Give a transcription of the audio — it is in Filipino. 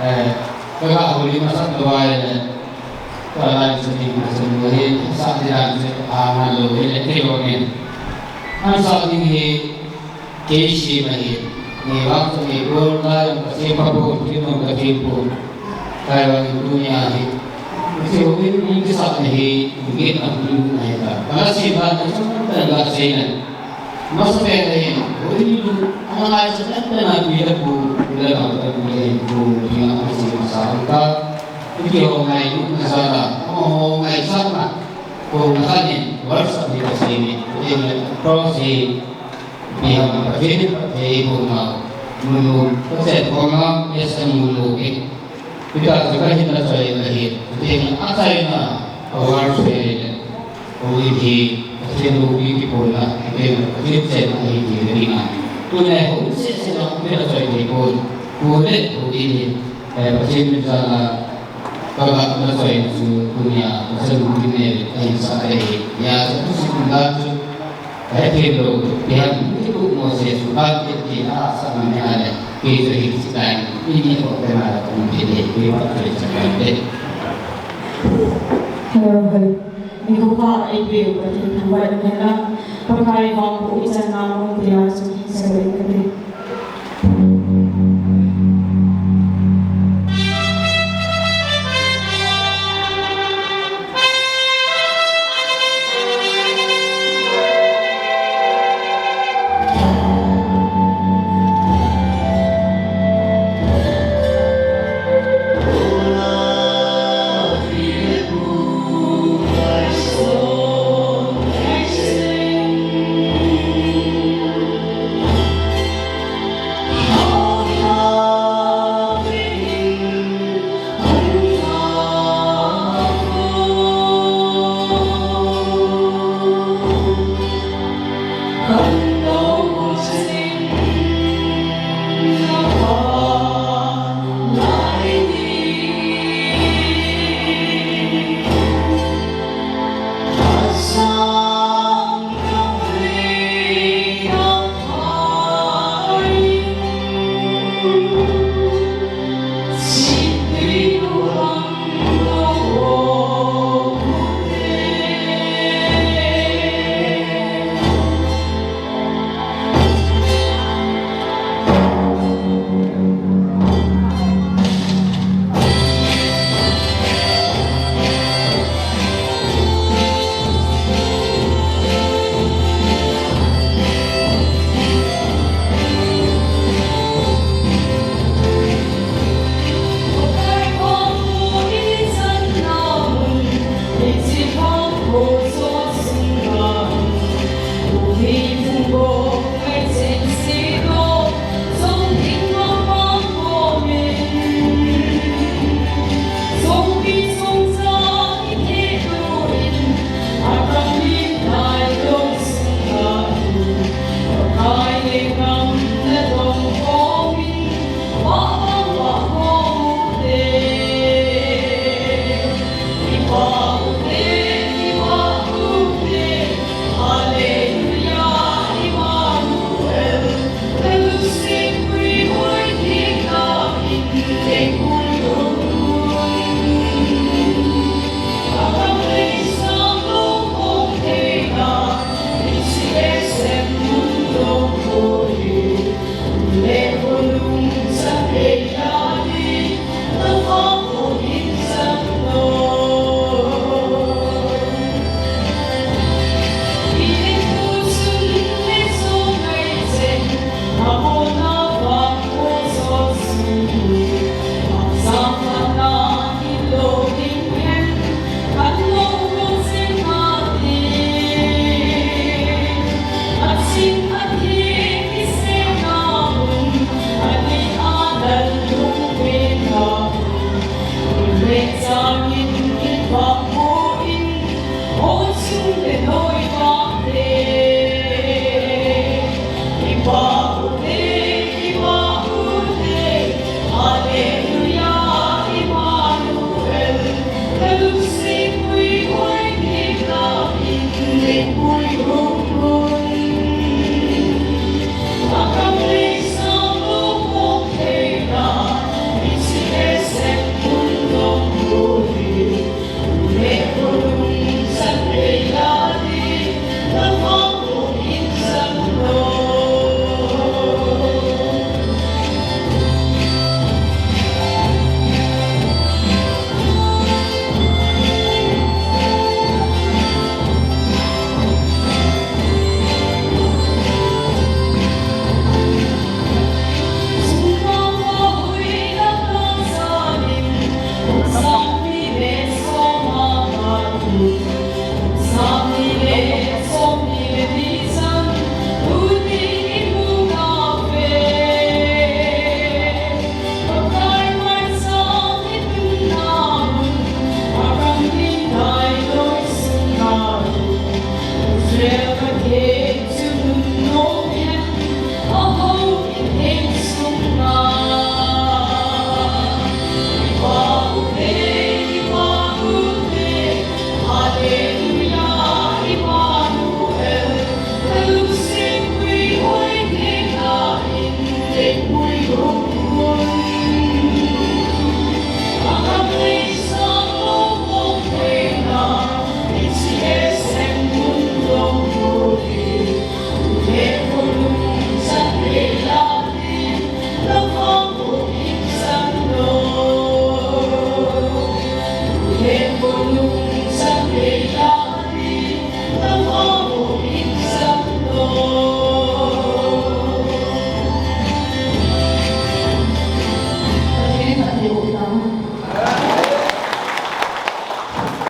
Kagahuli masak gawai kalau sedih masuk boleh saat tidak amal boleh teromen. Asal ini keisi mahir. Ni waktu ni golkar pasti pabu kita berkipu. Kalau dunia ini mesti ini saat ini begini ambil naik. Kalau sih bahan itu enggak sih. Masuk ini, ini anak saya tidak bisa dalam yang masih masyarakat itu orang itu masalah orang sama makanya harus di sini jadi proses yang berbeda ibu mau mulu proses orang biasa mulu kita juga kita saya lahir jadi asalnya harus di Sendo di pola, itu saya lagi di mana. Tunai itu saya tidak saya di pola, boleh ini. Pasti misalnya kalau saya punya seluruh dunia yang saya ya itu sebentar itu yang itu mau saya sudah jadi sama ada itu kita ini kok kenal kemudian itu apa yang Ikupa ibu berarti tambah dengan perkara bangku isan namun dia suci sebagai